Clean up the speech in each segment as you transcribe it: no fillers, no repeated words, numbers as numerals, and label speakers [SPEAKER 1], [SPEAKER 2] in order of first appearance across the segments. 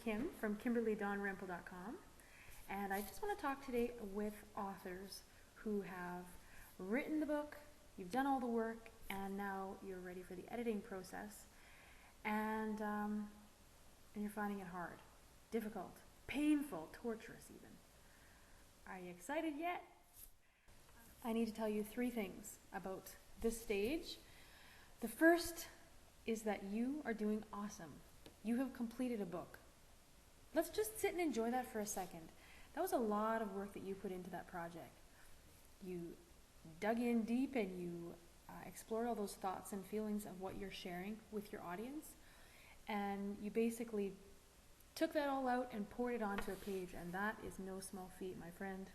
[SPEAKER 1] Kim from KimberlyDawnRempel.com, and I just want to talk today with authors who have written the book, you've done all the work, and now you're ready for the editing process, and you're finding it hard, difficult, painful, torturous even. Are you excited yet? I need to tell you 3 things about this stage. The first is that you are doing awesome. You have completed a book. Let's just sit and enjoy that for a second. That was a lot of work that you put into that project. You dug in deep and you explored all those thoughts and feelings of what you're sharing with your audience. And you basically took that all out and poured it onto a page. And that is no small feat, my friend.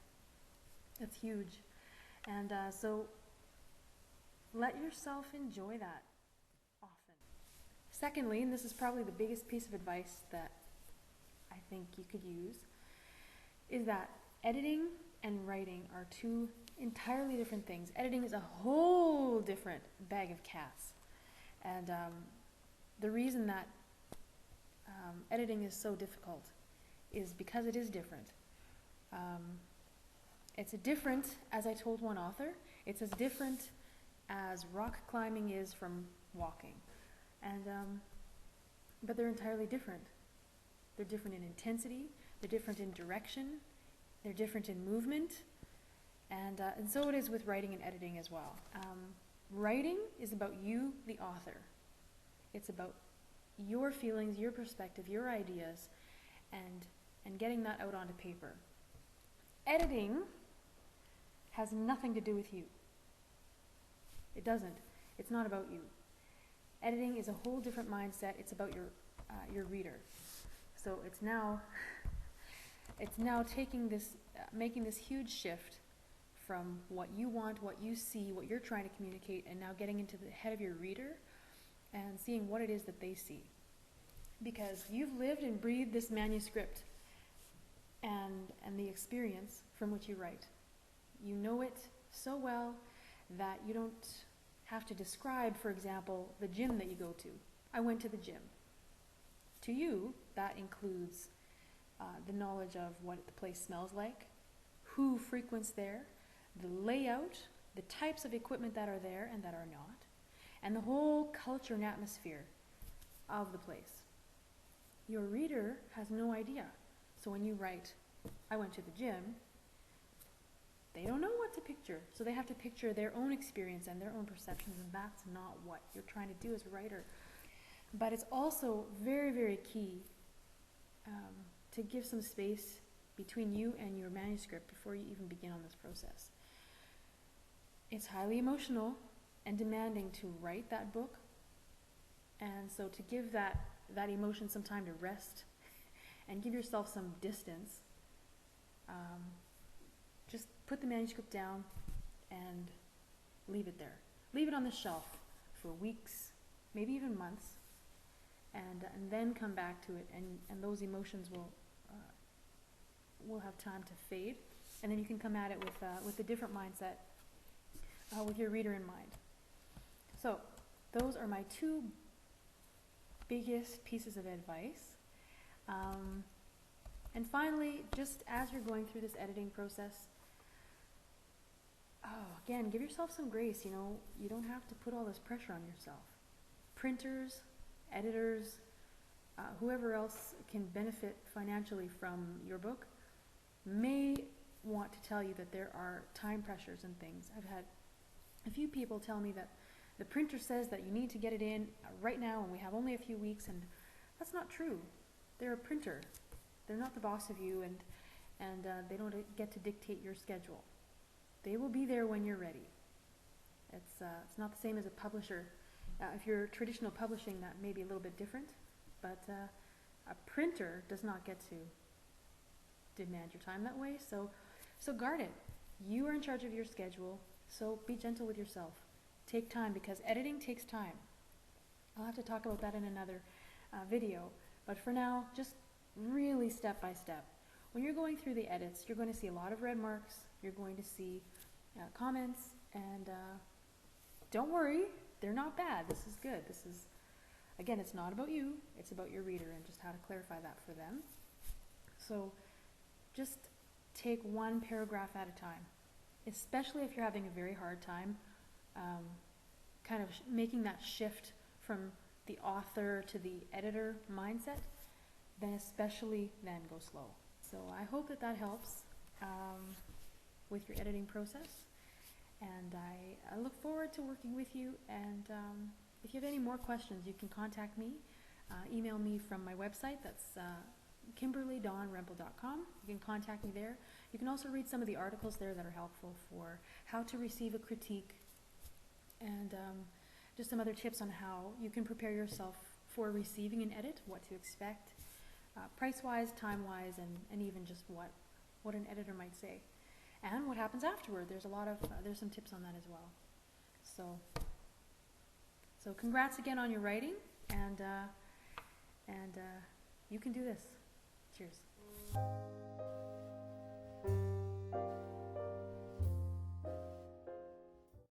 [SPEAKER 1] That's huge. And so let yourself enjoy that often. Secondly, and this is probably the biggest piece of advice that I think you could use, is that editing and writing are 2 entirely different things. Editing is a whole different bag of cats. And the reason that editing is so difficult is because it is different. It's different, as I told one author, it's as different as rock climbing is from walking. And but they're entirely different. They're different in intensity, they're different in direction, they're different in movement, and so it is with writing and editing as well. Writing is about you, the author. It's about your feelings, your perspective, your ideas, and getting that out onto paper. Editing has nothing to do with you. It doesn't. It's not about you. Editing is a whole different mindset. It's about your reader. So it's now taking this, making this huge shift from what you want, what you see, what you're trying to communicate, and now getting into the head of your reader and seeing what it is that they see. Because you've lived and breathed this manuscript and the experience from which you write. You know it so well that you don't have to describe, for example, the gym that you go to. I went to the gym. To you, that includes the knowledge of what the place smells like, who frequents there, the layout, the types of equipment that are there and that are not, and the whole culture and atmosphere of the place. Your reader has no idea. So when you write, I went to the gym, they don't know what to picture. So they have to picture their own experience and their own perceptions, and that's not what you're trying to do as a writer. But it's also very, very key to give some space between you and your manuscript before you even begin on this process. It's highly emotional and demanding to write that book, and so to give that emotion some time to rest and give yourself some distance, just put the manuscript down and leave it there. Leave it on the shelf for weeks, maybe even months, and then come back to it, and those emotions will have time to fade, and then you can come at it with a different mindset, with your reader in mind. So those are my 2 biggest pieces of advice. And finally, just as you're going through this editing process, again, give yourself some grace. You know, you don't have to put all this pressure on yourself. Printers, editors, whoever else can benefit financially from your book may want to tell you that there are time pressures and things. I've had a few people tell me that the printer says that you need to get it in right now and we have only a few weeks, and that's not true. They're a printer. They're not the boss of you, and they don't get to dictate your schedule. They will be there when you're ready. It's not the same as a publisher. If you're traditional publishing, that may be a little bit different, but a printer does not get to demand your time that way, so guard it. You are in charge of your schedule, so be gentle with yourself. Take time, because editing takes time. I'll have to talk about that in another video, but for now, just really step by step. When you're going through the edits, you're going to see a lot of red marks, you're going to see comments, and don't worry, they're not bad. This is good. This is again, it's not about you, it's about your reader and just how to clarify that for them. So just take one paragraph at a time, especially if you're having a very hard time kind of making that shift from the author to the editor mindset, then especially then go slow. So I hope that that helps with your editing process, and I look forward to working with you. And if you have any more questions, you can contact me, email me from my website, that's kimberly.rempel.com. You can contact me there. You can also read some of the articles there that are helpful for how to receive a critique, and just some other tips on how you can prepare yourself for receiving an edit, what to expect, price-wise, time-wise, and even just what an editor might say, and what happens afterward. There's a lot of there's some tips on that as well. So congrats again on your writing, and you can do this. Cheers.